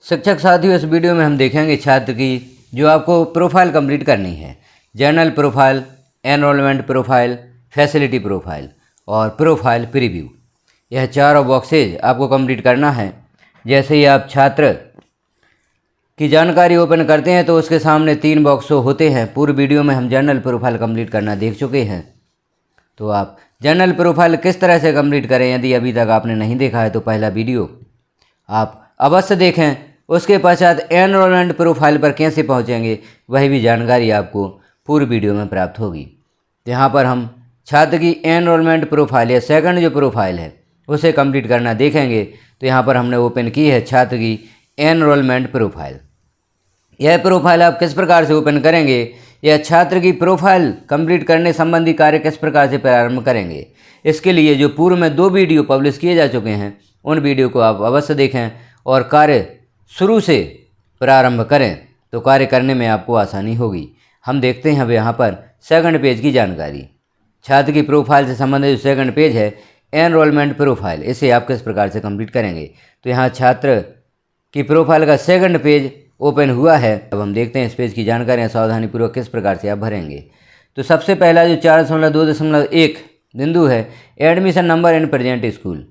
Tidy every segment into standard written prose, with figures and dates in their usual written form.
शिक्षक साथियों, इस वीडियो में हम देखेंगे छात्र की जो आपको प्रोफाइल कंप्लीट करनी है। Journal profile, enrolment profile, facility profile और प्रोफाइल प्रीव्यू। यह चारों बॉक्सेज आपको कंप्लीट करना है। जैसे ही आप छात्र की जानकारी ओपन करते हैं तो उसके सामने 3 बॉक्स होते हैं। पूर्व वीडियो में हम जर्नल प्रोफाइल कंप्लीट करना देख चुके हैं। तो आप जर्नल प्रोफाइल किस तरह से कंप्लीट करें, यदि अभी तक आपने नहीं देखा है तो पहला वीडियो आप अवश्य देखें। उसके पश्चात एनरोलमेंट प्रोफाइल पर कैसे पहुंचेंगे, वही भी जानकारी आपको पूर्व वीडियो में प्राप्त होगी। तो यहाँ पर हम छात्र की एनरोलमेंट प्रोफाइल या सेकंड जो प्रोफाइल है उसे कंप्लीट करना देखेंगे। तो यहाँ पर हमने ओपन की है छात्र की एनरोलमेंट प्रोफाइल। यह प्रोफाइल आप किस प्रकार से ओपन करेंगे, या छात्र की प्रोफाइल कंप्लीट करने संबंधी कार्य किस प्रकार से प्रारंभ करेंगे, इसके लिए जो पूर्व में 2 वीडियो पब्लिश किए जा चुके हैं उन वीडियो को आप अवश्य देखें और कार्य शुरू से प्रारंभ करें, तो कार्य करने में आपको आसानी होगी। हम देखते हैं अब यहाँ पर सेकंड पेज की जानकारी। छात्र की प्रोफाइल से संबंधित जो सेकंड पेज है एनरोलमेंट प्रोफाइल, इसे आप किस प्रकार से कंप्लीट करेंगे। तो यहाँ छात्र की प्रोफाइल का सेकंड पेज ओपन हुआ है। अब हम देखते हैं इस पेज की जानकारियाँ सावधानीपूर्वक किस प्रकार से आप भरेंगे। तो सबसे पहला जो 4.2.1 बिंदु है, admission number in present school.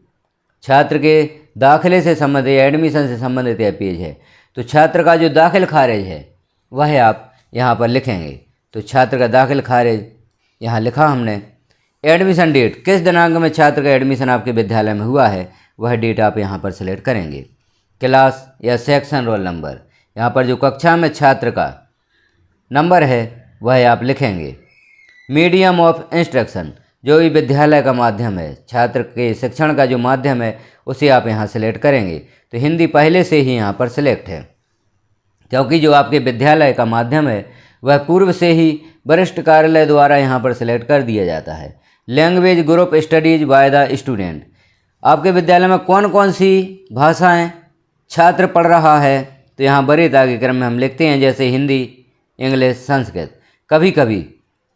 छात्र के दाखिले से संबंधित, एडमिशन से संबंधित यह पेज है। तो छात्र का जो दाखिल खारिज है वह आप यहाँ पर लिखेंगे। तो छात्र का दाखिल खारिज यहाँ लिखा हमने। एडमिशन डेट, किस दिनांक में छात्र का एडमिशन आपके विद्यालय में हुआ है वह डेट आप यहाँ पर सिलेक्ट करेंगे। क्लास या सेक्शन रोल नंबर, यहाँ पर जो कक्षा में छात्र का नंबर है वह आप लिखेंगे। मीडियम ऑफ इंस्ट्रक्शन, जो भी विद्यालय का माध्यम है, छात्र के शिक्षण का जो माध्यम है उसे आप यहाँ सेलेक्ट करेंगे। तो हिंदी पहले से ही यहाँ पर सिलेक्ट है, क्योंकि जो आपके विद्यालय का माध्यम है वह पूर्व से ही वरिष्ठ कार्यालय द्वारा यहाँ पर सिलेक्ट कर दिया जाता है। Language group studies by the student, आपके विद्यालय में कौन कौन सी भाषाएँ छात्र पढ़ रहा है, तो यहाँ वरीयता आगे क्रम में हम लिखते हैं, जैसे हिंदी, इंग्लिश, संस्कृत। कभी कभी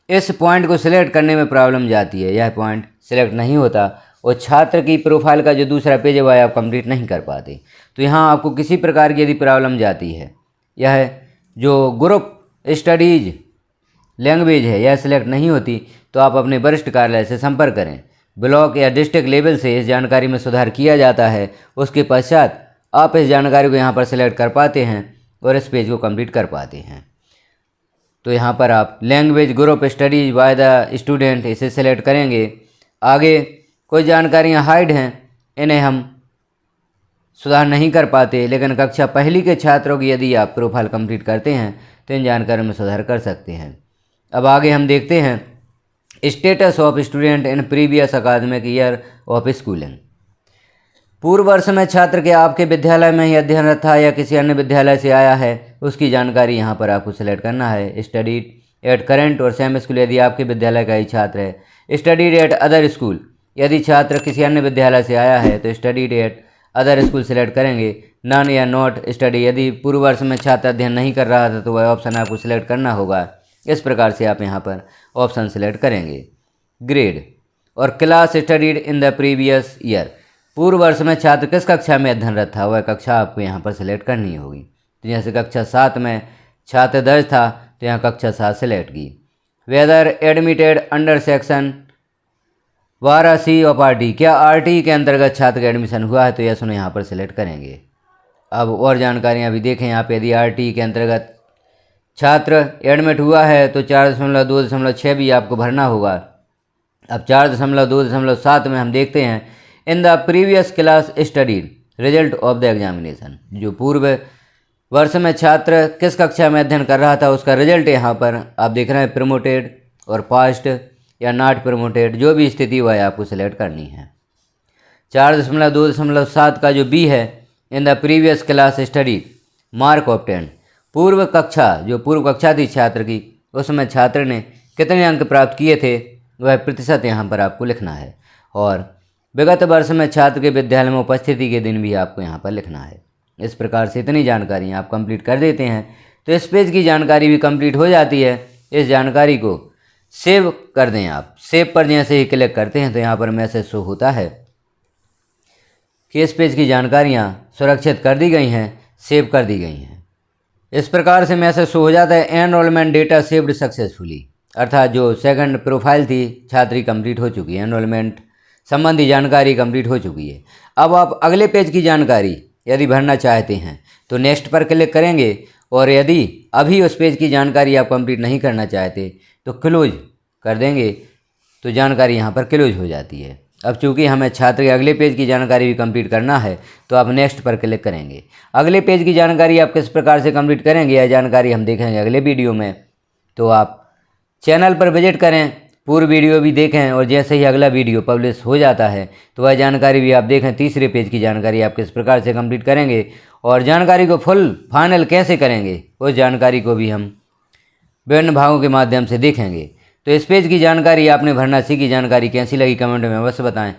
इस पॉइंट को सिलेक्ट करने में प्रॉब्लम जाती है, यह पॉइंट सिलेक्ट नहीं होता और छात्र की प्रोफाइल का जो दूसरा पेज है वह आप कंप्लीट नहीं कर पाते। तो यहाँ आपको किसी प्रकार की यदि प्रॉब्लम जाती है, यह जो ग्रुप स्टडीज लैंग्वेज है यह सिलेक्ट नहीं होती, तो आप अपने वरिष्ठ कार्यालय से संपर्क करें। ब्लॉक या डिस्ट्रिक्ट लेवल से इस जानकारी में सुधार किया जाता है। उसके पश्चात आप इस जानकारी को यहाँ पर सिलेक्ट कर पाते हैं और इस पेज को कंप्लीट कर पाते हैं। तो यहाँ पर आप language group studies by the student इसे सिलेक्ट करेंगे। आगे कोई जानकारियाँ हाइड हैं, इन्हें हम सुधार नहीं कर पाते, लेकिन कक्षा पहली के छात्रों की यदि आप प्रोफाइल कंप्लीट करते हैं तो इन जानकारियों में सुधार कर सकते हैं। अब आगे हम देखते हैं status of student in previous अकादमिक ईयर ऑफ स्कूलिंग। पूर्व वर्ष में छात्र के आपके विद्यालय में ही अध्ययनरत था या किसी अन्य विद्यालय से आया है, उसकी जानकारी यहाँ पर आपको सिलेक्ट करना है। स्टडीड एट करेंट और सेम स्कूल, यदि आपके विद्यालय का ही छात्र है। स्टडीड एट अदर स्कूल, यदि छात्र किसी अन्य विद्यालय से आया है तो studied at other school select करेंगे। नन या नॉट स्टडी, यदि पूर्व वर्ष में छात्र अध्ययन नहीं कर रहा था तो वह ऑप्शन आपको सिलेक्ट करना होगा। इस प्रकार से आप यहाँ पर ऑप्शन सिलेक्ट करेंगे। ग्रेड और class studied in the previous year, पूर्व वर्ष में छात्र किस कक्षा में अध्ययनरत था वह कक्षा आपको यहाँ पर सिलेक्ट करनी होगी। तो जैसे कक्षा 7 में छात्र दर्ज था तो यहाँ कक्षा 7 सिलेक्ट की। Whether admitted under section 12C of RT, क्या RT के अंतर्गत छात्र का एडमिशन हुआ है, तो यह सुनो यहाँ पर सिलेक्ट करेंगे। अब और जानकारियाँ भी देखें यहाँ पे, यदि RT के अंतर्गत छात्र एडमिट हुआ है तो 4.2.6 भी आपको भरना होगा। अब 4.2.7 में हम देखते हैं in the previous class studied result of the examination, जो पूर्व वर्ष में छात्र किस कक्षा में अध्ययन कर रहा था उसका रिजल्ट यहाँ पर आप देख रहे हैं। प्रमोटेड और पास्ट या नॉट प्रमोटेड, जो भी स्थिति वह आपको सिलेक्ट करनी है। 4.2.7 का जो बी है in the previous class study mark obtained, पूर्व कक्षा थी छात्र की, उसमें छात्र ने कितने अंक प्राप्त किए थे वह प्रतिशत यहाँ पर आपको लिखना है। और विगत वर्ष में छात्र के विद्यालय में उपस्थिति के दिन भी आपको यहाँ पर लिखना है। इस प्रकार से इतनी जानकारी आप कंप्लीट कर देते हैं तो इस पेज की जानकारी भी कंप्लीट हो जाती है। इस जानकारी को सेव कर दें आप। सेव पर जैसे ही क्लिक करते हैं तो यहाँ पर मैसेज शो होता है कि इस पेज की जानकारियाँ सुरक्षित कर दी गई हैं। सेव कर दी गई हैं। इस प्रकार से मैसेज शो हो जाता है एनरोलमेंट डेटा सेव्ड सक्सेसफुली, अर्थात जो सेकंड प्रोफाइल थी छात्र की कंप्लीट हो चुकी है, एनरोलमेंट संबंधी जानकारी कंप्लीट हो चुकी है। अब आप अगले पेज की जानकारी यदि भरना चाहते हैं तो नेक्स्ट पर क्लिक करेंगे, और यदि अभी उस पेज की जानकारी आप कंप्लीट नहीं करना चाहते तो क्लोज कर देंगे, तो जानकारी यहाँ पर क्लोज हो जाती है। अब चूँकि हमें छात्र के अगले पेज की जानकारी भी कंप्लीट करना है तो आप नेक्स्ट पर क्लिक करेंगे। अगले पेज की जानकारी आप किस प्रकार से कंप्लीट करेंगे यह जानकारी हम देखेंगे अगले वीडियो में। तो आप चैनल पर विजिट करें, पूरी वीडियो भी देखें, और जैसे ही अगला वीडियो पब्लिश हो जाता है तो वह जानकारी भी आप देखें। तीसरे पेज की जानकारी आप किस प्रकार से कंप्लीट करेंगे और जानकारी को फुल फाइनल कैसे करेंगे उस जानकारी को भी हम विभिन्न भागों के माध्यम से देखेंगे। तो इस पेज की जानकारी आपने भरना सीखी। जानकारी कैसी लगी कमेंट में अवश्य बताएं,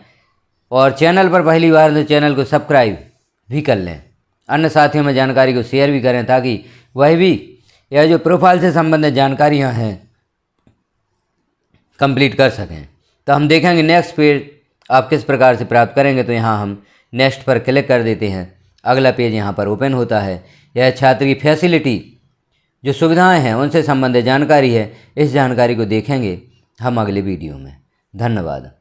और चैनल पर पहली बार तो चैनल को सब्सक्राइब भी कर लें। अन्य साथियों में जानकारी को शेयर भी करें ताकि वह भी यह जो प्रोफाइल से संबंधित जानकारियाँ हैं कंप्लीट कर सकें। तो हम देखेंगे नेक्स्ट पेज आप किस प्रकार से प्राप्त करेंगे। तो यहाँ हम नेक्स्ट पर क्लिक कर देते हैं, अगला पेज यहाँ पर ओपन होता है। यह छात्र की फैसिलिटी जो सुविधाएं हैं उनसे संबंधित जानकारी है। इस जानकारी को देखेंगे हम अगले वीडियो में। धन्यवाद।